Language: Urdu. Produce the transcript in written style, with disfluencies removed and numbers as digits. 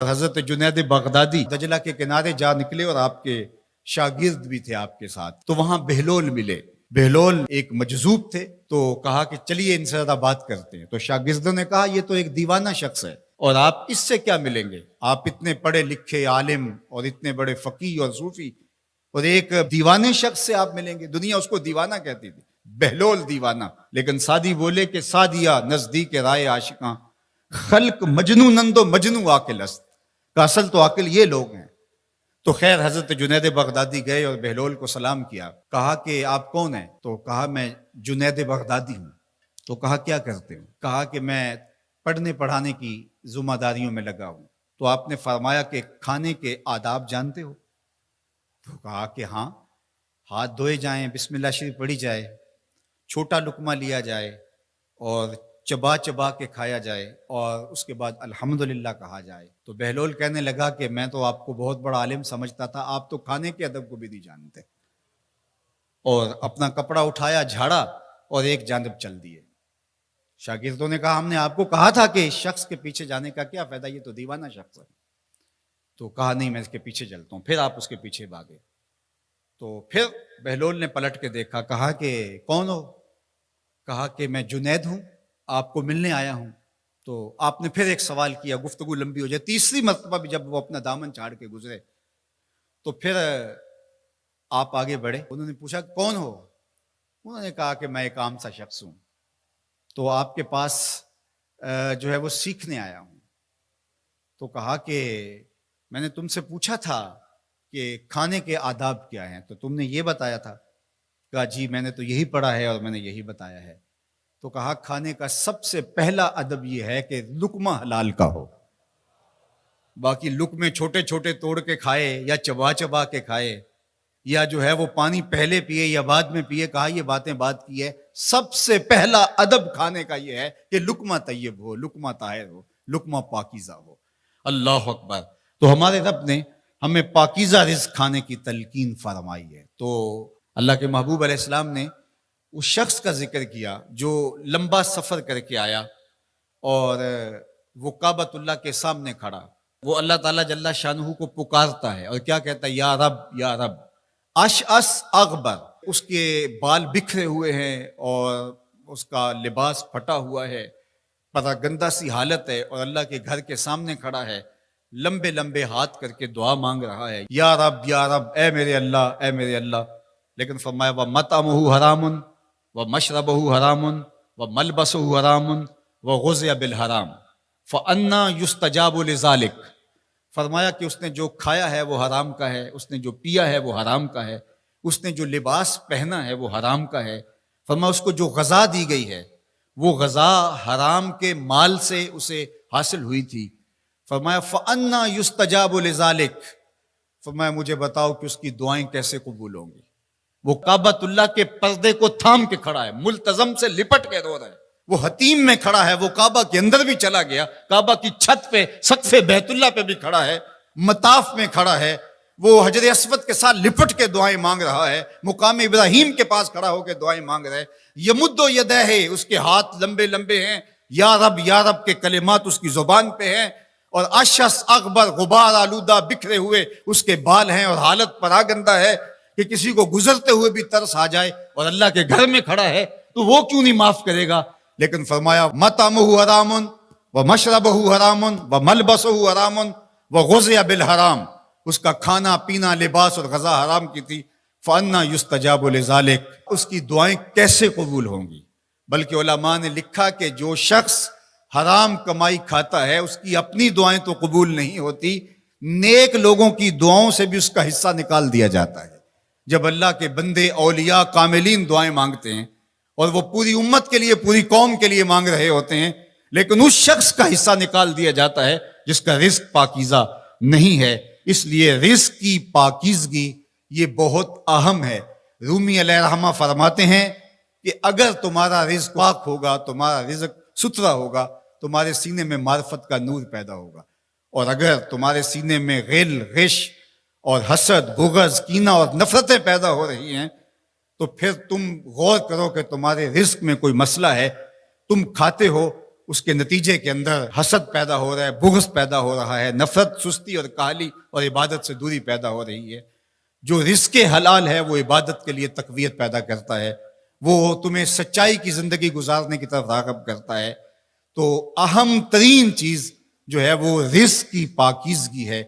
حضرت جنید بغدادی دجلہ کے کنارے جا نکلے اور آپ کے شاگرد بھی تھے آپ کے ساتھ، تو وہاں بہلول ملے۔ بہلول ایک مجذوب تھے، تو کہا کہ چلیے ان سے ذرا بات کرتے ہیں۔ تو شاگردوں نے کہا یہ تو ایک دیوانہ شخص ہے اور آپ اس سے کیا ملیں گے، آپ اتنے پڑھے لکھے عالم اور اتنے بڑے فقیہ اور صوفی، اور ایک دیوانے شخص سے آپ ملیں گے؟ دنیا اس کو دیوانہ کہتی تھی، بہلول دیوانہ۔ لیکن سعدی بولے کہ سعدیہ نزدیک رائے عاشقاں، خلق مجنو نندو مجنو عاقل است، کہ اصل تو عاقل یہ لوگ ہیں۔ تو خیر حضرت جنید بغدادی گئے اور بہلول کو سلام کیا، کہا کہ آپ کون ہیں؟ تو کہا میں جنید بغدادی ہوں۔ تو کہا کیا کرتے ہو؟ کہا کہ میں پڑھنے پڑھانے کی ذمہ داریوں میں لگا ہوں۔ تو آپ نے فرمایا کہ کھانے کے آداب جانتے ہو؟ تو کہا کہ ہاں، ہاتھ دھوئے جائیں، بسم اللہ شریف پڑھی جائے، چھوٹا لقمہ لیا جائے اور چبا چبا کے کھایا جائے، اور اس کے بعد الحمدللہ کہا جائے۔ تو بہلول کہنے لگا کہ میں تو آپ کو بہت بڑا عالم سمجھتا تھا، آپ تو کھانے کے ادب کو بھی نہیں جانتے۔ اور اپنا کپڑا اٹھایا، جھاڑا اور ایک جانب چل دیے۔ شاگردوں نے کہا ہم نے آپ کو کہا تھا کہ اس شخص کے پیچھے جانے کا کیا فائدہ، یہ تو دیوانہ شخص ہے۔ تو کہا نہیں میں اس کے پیچھے چلتا ہوں۔ پھر آپ اس کے پیچھے بھاگے۔ تو پھر بہلول نے پلٹ کے دیکھا، کہا کہ کون ہو؟ کہا کہ میں جنید ہوں، آپ کو ملنے آیا ہوں۔ تو آپ نے پھر ایک سوال کیا، گفتگو لمبی ہو جائے۔ تیسری مرتبہ بھی جب وہ اپنا دامن چاڑ کے گزرے تو پھر آپ آگے بڑھے۔ انہوں نے پوچھا کون ہو؟ انہوں نے کہا کہ میں ایک عام سا شخص ہوں، تو آپ کے پاس جو ہے وہ سیکھنے آیا ہوں۔ تو کہا کہ میں نے تم سے پوچھا تھا کہ کھانے کے آداب کیا ہیں، تو تم نے یہ بتایا تھا۔ کہا جی میں نے تو یہی پڑھا ہے اور میں نے یہی بتایا ہے۔ تو کہا کھانے کا سب سے پہلا ادب یہ ہے کہ لقمہ حلال کا ہو، باقی لقمے چھوٹے چھوٹے توڑ کے کھائے یا چبا چبا کے کھائے یا جو ہے وہ پانی پہلے پیے یا بعد میں پیے، کہا یہ باتیں بات کی ہے، سب سے پہلا ادب کھانے کا یہ ہے کہ لقمہ طیب ہو، لقمہ طاہر ہو، لقمہ پاکیزہ ہو۔ اللہ اکبر۔ تو ہمارے رب نے ہمیں پاکیزہ رزق کھانے کی تلقین فرمائی ہے۔ تو اللہ کے محبوب علیہ السلام نے اس شخص کا ذکر کیا جو لمبا سفر کر کے آیا اور وہ کعبۃ اللہ کے سامنے کھڑا، وہ اللہ تعالیٰ جل شانہ کو پکارتا ہے اور کیا کہتا ہے؟ یا رب یا رب، اشعث اغبر، اس کے بال بکھرے ہوئے ہیں اور اس کا لباس پھٹا ہوا ہے، پراگندہ سی حالت ہے، اور اللہ کے گھر کے سامنے کھڑا ہے، لمبے لمبے ہاتھ کر کے دعا مانگ رہا ہے، یا رب اے میرے اللہ، اے میرے اللہ۔ لیکن فرمایا وَمَطْعَمُهُ حَرَامٌ وَمَشْرَبُهُ حَرَامٌ وَمَلْبَسُهُ حَرَامٌ وَغُذِّيَ بِالْحَرَامِ فَأَنَّىٰ يُسْتَجَابُ لِذَٰلِكَ۔ فرمایا کہ اس نے جو کھایا ہے وہ حرام کا ہے، اس نے جو پیا ہے وہ حرام کا ہے، اس نے جو لباس پہنا ہے وہ حرام کا ہے۔ فرمایا اس کو جو غذا دی گئی ہے وہ غذا حرام کے مال سے اسے حاصل ہوئی تھی۔ فرمایا فَأَنَّىٰ يُسْتَجَابُ لِذَٰلِكَ۔ فرمایا مجھے بتاؤ کہ اس کی دعائیں کیسے قبول ہوں گی؟ وہ کعبۃ اللہ کے پردے کو تھام کے کھڑا ہے، ملتزم سے لپٹ کے رو رہا ہے، وہ حتیم میں کھڑا ہے، وہ کعبہ کے اندر بھی چلا گیا، کعبہ کی چھت پہ سقف بیت اللہ پہ بھی کھڑا ہے، مطاف میں کھڑا ہے، وہ حجر اسود کے ساتھ لپٹ کے دعائیں مانگ رہا ہے، مقام ابراہیم کے پاس کھڑا ہو کے دعائیں مانگ رہا ہے، یمد و یدہ، اس کے ہاتھ لمبے لمبے ہیں، یا رب کے کلمات اس کی زبان پہ ہیں، اور اشعث اغبر، غبار آلودہ بکھرے ہوئے اس کے بال ہیں، اور حالت پراگندہ ہے کہ کسی کو گزرتے ہوئے بھی ترس آ جائے، اور اللہ کے گھر میں کھڑا ہے تو وہ کیوں نہیں معاف کرے گا؟ لیکن فرمایا مطعمہ حرام ومشربہ حرام وملبسہ حرام وغذی بالحرام، اس کا کھانا پینا لباس اور غذا حرام کی تھی۔ فأنا یستجاب لذالک، اس کی دعائیں کیسے قبول ہوں گی؟ بلکہ علماء نے لکھا کہ جو شخص حرام کمائی کھاتا ہے اس کی اپنی دعائیں تو قبول نہیں ہوتی، نیک لوگوں کی دعاؤں سے بھی اس کا حصہ نکال دیا جاتا ہے۔ جب اللہ کے بندے اولیاء کاملین دعائیں مانگتے ہیں اور وہ پوری امت کے لیے، پوری قوم کے لیے مانگ رہے ہوتے ہیں، لیکن اس شخص کا حصہ نکال دیا جاتا ہے جس کا رزق پاکیزہ نہیں ہے۔ اس لیے رزق کی پاکیزگی یہ بہت اہم ہے۔ رومی علیہ الرحمہ فرماتے ہیں کہ اگر تمہارا رزق پاک ہوگا، تمہارا رزق ستھرا ہوگا، تمہارے سینے میں معرفت کا نور پیدا ہوگا، اور اگر تمہارے سینے میں غل، غش اور حسد، بغض، کینہ اور نفرتیں پیدا ہو رہی ہیں تو پھر تم غور کرو کہ تمہارے رزق میں کوئی مسئلہ ہے۔ تم کھاتے ہو اس کے نتیجے کے اندر حسد پیدا ہو رہا ہے، بغض پیدا ہو رہا ہے، نفرت، سستی اور کاہلی اور عبادت سے دوری پیدا ہو رہی ہے۔ جو رزق حلال ہے وہ عبادت کے لیے تقویت پیدا کرتا ہے، وہ تمہیں سچائی کی زندگی گزارنے کی طرف راغب کرتا ہے۔ تو اہم ترین چیز جو ہے وہ رزق کی پاکیزگی ہے،